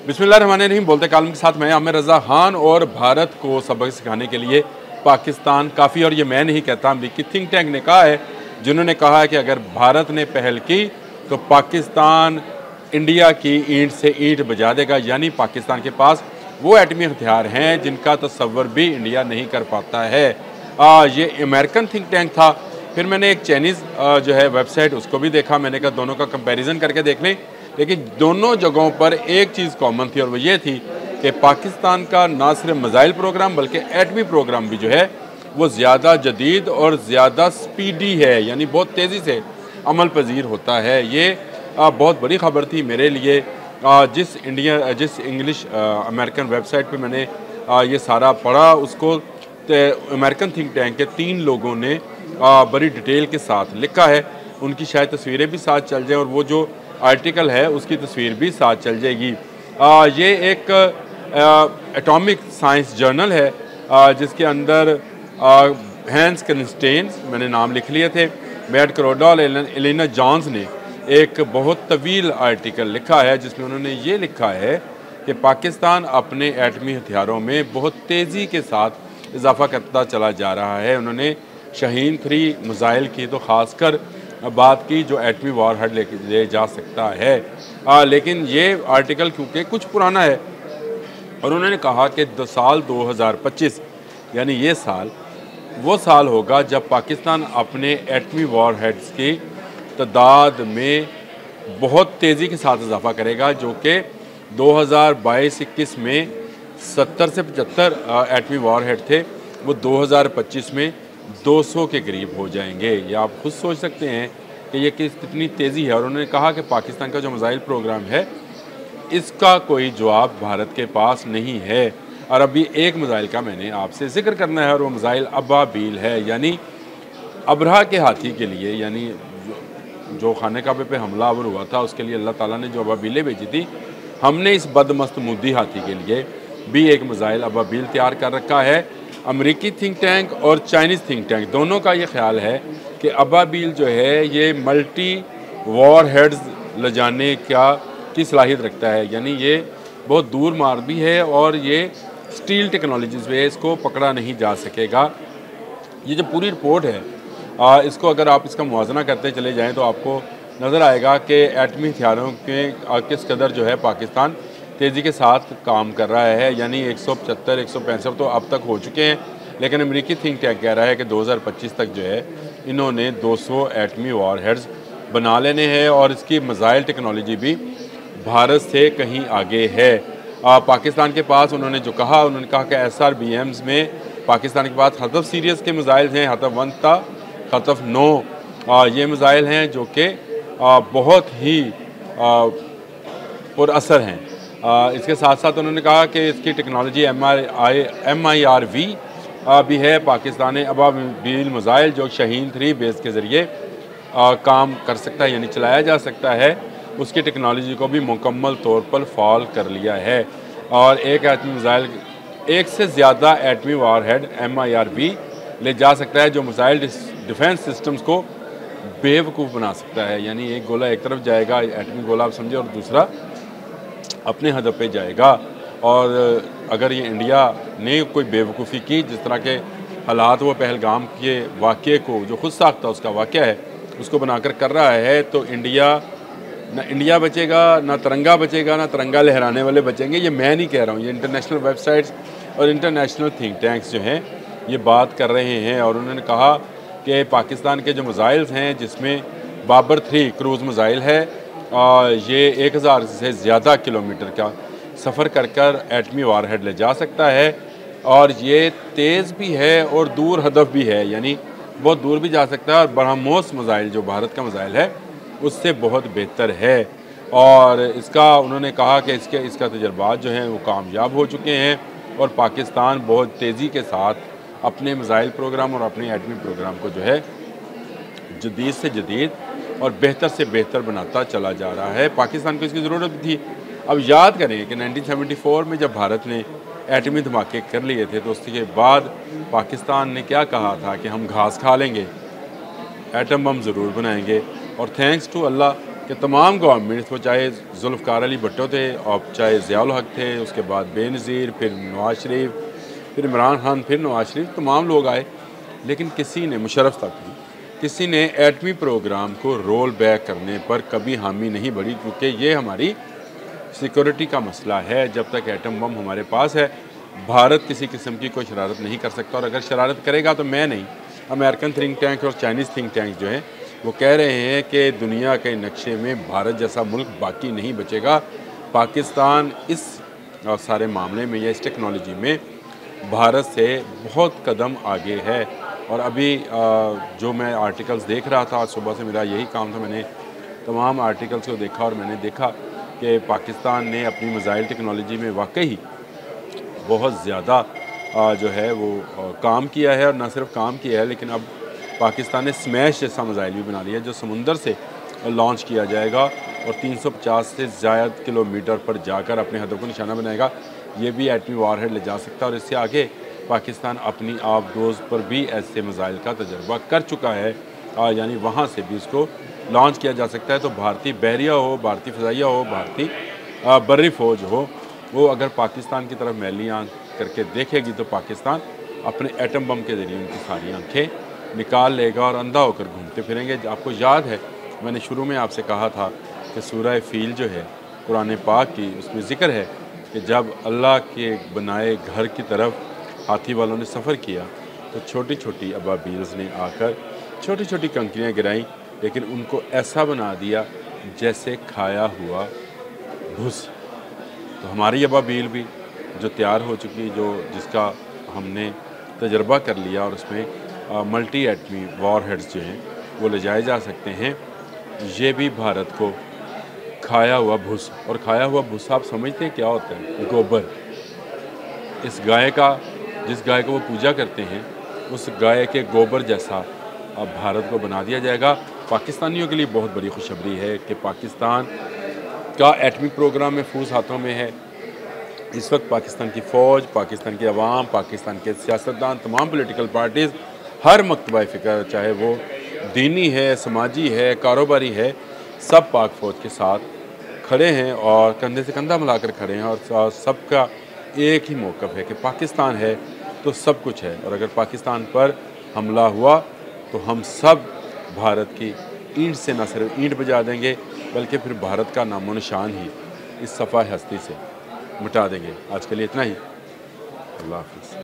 बिस्मिल्लाहिर्रहमानिर्रहीम। बोलते कालम के साथ मैं आमिर रज़ा खान। और भारत को सबक सिखाने के लिए पाकिस्तान काफ़ी, और ये मैं नहीं कहता, अमरीकी थिंक टैंक ने कहा है, जिन्होंने कहा है कि अगर भारत ने पहल की तो पाकिस्तान इंडिया की ईंट से ईंट बजा देगा। यानी पाकिस्तान के पास वो एटमी हथियार हैं जिनका तस्वर भी इंडिया नहीं कर पाता है। ये अमेरिकन थिंक टैंक था। फिर मैंने एक चाइनीज़ जो है वेबसाइट, उसको भी देखा। मैंने कहा दोनों का कंपैरिजन करके देख लें। लेकिन दोनों जगहों पर एक चीज़ कॉमन थी, और वो ये थी कि पाकिस्तान का ना सिर्फ मिसाइल प्रोग्राम बल्कि एटमी प्रोग्राम भी जो है वो ज़्यादा जदीद और ज़्यादा स्पीडी है, यानी बहुत तेज़ी से अमल पजीर होता है। ये बहुत बड़ी खबर थी मेरे लिए। जिस इंग्लिश अमेरिकन वेबसाइट पे मैंने ये सारा पढ़ा, उसको अमेरिकन थिंक टैंक के 3 लोगों ने बड़ी डिटेल के साथ लिखा है। उनकी शायद तस्वीरें भी साथ चल जाएँ और वो जो आर्टिकल है उसकी तस्वीर भी साथ चल जाएगी। ये एक एटॉमिक साइंस जर्नल है जिसके अंदर हैंस कंस्टेंस, मैंने नाम लिख लिए थे, मैट करोडा और एलेना जॉन्स ने एक बहुत तवील आर्टिकल लिखा है जिसमें उन्होंने ये लिखा है कि पाकिस्तान अपने एटमी हथियारों में बहुत तेज़ी के साथ इजाफा करता चला जा रहा है। उन्होंने शाहीन 3 मिसाइल की तो ख़ासकर बात की जो एटमी वॉरहेड ले जा सकता है। लेकिन ये आर्टिकल क्योंकि कुछ पुराना है, और उन्होंने कहा कि साल 2025 यानी ये साल वो साल होगा जब पाकिस्तान अपने एटमी वॉरहेड्स की तादाद में बहुत तेज़ी के साथ इजाफा करेगा, जो कि 2022-21 में 70 से 75 एटमी वॉरहेड थे, वो 2025 में 200 के करीब हो जाएंगे। या आप खुद सोच सकते हैं कि ये कितनी तेज़ी है। और उन्होंने कहा कि पाकिस्तान का जो मिसाइल प्रोग्राम है इसका कोई जवाब भारत के पास नहीं है। और अभी एक मिसाइल का मैंने आपसे जिक्र करना है, और वो मिसाइल अबाबील है, यानी अबरहा के हाथी के लिए, यानी जो खाने काबे पे हमला अवर हुआ था उसके लिए अल्लाह ताला ने जो अबाबीलें भेजी थी, हमने इस बदमस्त मुद्दी हाथी के लिए भी एक मिसाइल अबाबील तैयार कर रखा है। अमेरिकी थिंक टैंक और चाइनीज़ थिंक टैंक दोनों का ये ख्याल है कि अबाबील जो है ये मल्टी वॉर हेड्स ले जाने की सलाहियत रखता है, यानी ये बहुत दूर मार भी है और ये स्टील टेक्नोलॉजीज़ पे इसको पकड़ा नहीं जा सकेगा। ये जो पूरी रिपोर्ट है इसको अगर आप इसका मुवाजना करते चले जाएँ तो आपको नज़र आएगा कि एटमी हथियारों के किस कदर जो है पाकिस्तान तेज़ी के साथ काम कर रहा है। यानी 175 165 तो अब तक हो चुके हैं, लेकिन अमेरिकी थिंक टैंक कह रहा है कि 2025 तक जो है इन्होंने 200 एटमी वॉरहेड्स बना लेने हैं, और इसकी मिसाइल टेक्नोलॉजी भी भारत से कहीं आगे है। पाकिस्तान के पास उन्होंने कहा कि SRBMs में पाकिस्तान के पास हतफ सीरीज़ के मिसाइल हैं, हतफ 1 था, हतफ 9 ये मिसाइल हैं जो कि बहुत ही पुरअसर हैं। इसके साथ साथ उन्होंने कहा कि इसकी टेक्नोलॉजी MIRV भी है। पाकिस्तान ने अबाबील मिसाइल जो शाहीन 3 बेस के ज़रिए काम कर सकता है, यानी चलाया जा सकता है, उसकी टेक्नोलॉजी को भी मुकम्मल तौर पर फॉल कर लिया है। और एक एटमी मिसाइल एक से ज़्यादा एटमी वॉरहेड MIRV ले जा सकता है, जो मिसाइल डिफेंस सिस्टम्स को बेवकूफ़ बना सकता है। यानी एक गोला एक तरफ जाएगा, एटमी गोला आप समझे, और दूसरा अपने हदफ पे जाएगा। और अगर ये इंडिया ने कोई बेवकूफ़ी की, जिस तरह के हालात वो पहलगाम के वाक़े को जो खुद साख्ता उसका वाक़या है उसको बनाकर कर रहा है, तो इंडिया बचेगा, ना तिरंगा बचेगा, ना तिरंगा लहराने वाले बचेंगे। ये मैं नहीं कह रहा हूँ, ये इंटरनेशनल वेबसाइट्स और इंटरनेशनल थिंक टैंक्स जो हैं ये बात कर रहे हैं। और उन्होंने कहा कि पाकिस्तान के जो मिसाइल्स हैं, जिसमें बाबर 3 क्रूज़ मिसाइल है, ये 1000 से ज़्यादा किलोमीटर का सफ़र कर एटमी वॉरहेड ले जा सकता है, और ये तेज़ भी है और दूर हदफ भी है, यानी बहुत दूर भी जा सकता है। और ब्रह्मोस मिसाइल जो भारत का मिसाइल है उससे बहुत बेहतर है। और उन्होंने कहा कि इसका तजर्बात जो हैं वो कामयाब हो चुके हैं, और पाकिस्तान बहुत तेज़ी के साथ अपने मिसाइल प्रोग्राम और अपने एटमी प्रोग्राम को जो है जदीद से जदीद और बेहतर से बेहतर बनाता चला जा रहा है। पाकिस्तान को इसकी ज़रूरत भी थी। अब याद करें कि 1974 में जब भारत ने एटमी धमाके कर लिए थे, तो उसके बाद पाकिस्तान ने क्या कहा था कि हम घास खा लेंगे, एटम बम ज़रूर बनाएंगे। और थैंक्स टू अल्लाह कि तमाम गवर्नमेंट्स, वो चाहे जुल्फ़िकार अली भुट्टो थे और चाहे ज़िया-उल हक़ थे, उसके बाद बेनज़ीर, फिर नवाज़ शरीफ, फिर इमरान खान, फिर नवाज़ शरीफ, तमाम लोग आए, लेकिन किसी ने, मुशर्रफ तक भी, किसी ने एटमी प्रोग्राम को रोल बैक करने पर कभी हामी नहीं भरी, क्योंकि ये हमारी सिक्योरिटी का मसला है। जब तक एटम बम हमारे पास है, भारत किसी किस्म की कोई शरारत नहीं कर सकता, और अगर शरारत करेगा तो मैं नहीं, अमेरिकन थिंक टैंक और चाइनीज़ थिंक टैंक जो हैं वो कह रहे हैं कि दुनिया के नक्शे में भारत जैसा मुल्क बाकी नहीं बचेगा। पाकिस्तान इस सारे मामले में या इस टेक्नोलॉजी में भारत से बहुत कदम आगे है। और अभी जो मैं आर्टिकल्स देख रहा था, आज सुबह से मेरा यही काम था, मैंने तमाम आर्टिकल्स को देखा और मैंने देखा कि पाकिस्तान ने अपनी मिसाइल टेक्नोलॉजी में वाकई बहुत ज़्यादा जो है वो काम किया है, और न सिर्फ काम किया है, लेकिन अब पाकिस्तान ने स्मैश जैसा मिसाइल भी बना लिया जो समुंदर से लॉन्च किया जाएगा और 350 से ज़्यादा किलोमीटर पर जाकर अपने हदफ को निशाना बनाएगा। ये भी एटमी वारहेड ले जा सकता है, और इससे आगे पाकिस्तान अपनी आबदोज़ पर भी ऐसे मिसाइल का तजर्बा कर चुका है, यानी वहाँ से भी इसको लॉन्च किया जा सकता है। तो भारतीय बहरिया हो, भारतीय फ़िज़ाइया हो, भारतीय बर्री फ़ौज हो, वो अगर पाकिस्तान की तरफ मैली आँख करके देखेगी तो पाकिस्तान अपने एटम बम के ज़रिए उनकी सारी आँखें निकाल लेगा और अंधा होकर घूमते फिरेंगे। आपको याद है मैंने शुरू में आपसे कहा था कि सूरह फ़ील जो है कुरान पाक की, उसमें ज़िक्र है कि जब अल्लाह के बनाए घर की तरफ हाथी वालों ने सफ़र किया तो छोटी छोटी अबाबील्स ने आकर छोटी छोटी कंकरियाँ गिराईं, लेकिन उनको ऐसा बना दिया जैसे खाया हुआ भूस। तो हमारी अबाबील भी जो तैयार हो चुकी, जिसका हमने तजर्बा कर लिया और उसमें मल्टी एटमी वॉरहेड्स जो हैं वो ले जाए जा सकते हैं, ये भी भारत को खाया हुआ भूसा, और खाया हुआ भूसा आप समझते हैं क्या होता है? गोबर। इस गाय का, जिस गाय को वो पूजा करते हैं, उस गाय के गोबर जैसा अब भारत को बना दिया जाएगा। पाकिस्तानियों के लिए बहुत बड़ी खुशखबरी है कि पाकिस्तान का एटमी प्रोग्राम महफूज हाथों में है। इस वक्त पाकिस्तान की फ़ौज, पाकिस्तान की अवाम, पाकिस्तान के सियासतदान, तमाम पॉलिटिकल पार्टीज़, हर मकतबा फ़िक्र, चाहे वो दीनी है, समाजी है, कारोबारी है, सब पाक फ़ौज के साथ खड़े हैं और कंधे से कंधा मिलाकर खड़े हैं, और सबका एक ही मौक़िफ़ है कि पाकिस्तान है तो सब कुछ है, और अगर पाकिस्तान पर हमला हुआ तो हम सब भारत की ईंट से न सिर्फ ईंट बजा देंगे, बल्कि फिर भारत का नामो निशान ही इस सफ़ा हस्ती से मिटा देंगे। आज के लिए इतना ही। अल्लाह हाफ़िज़।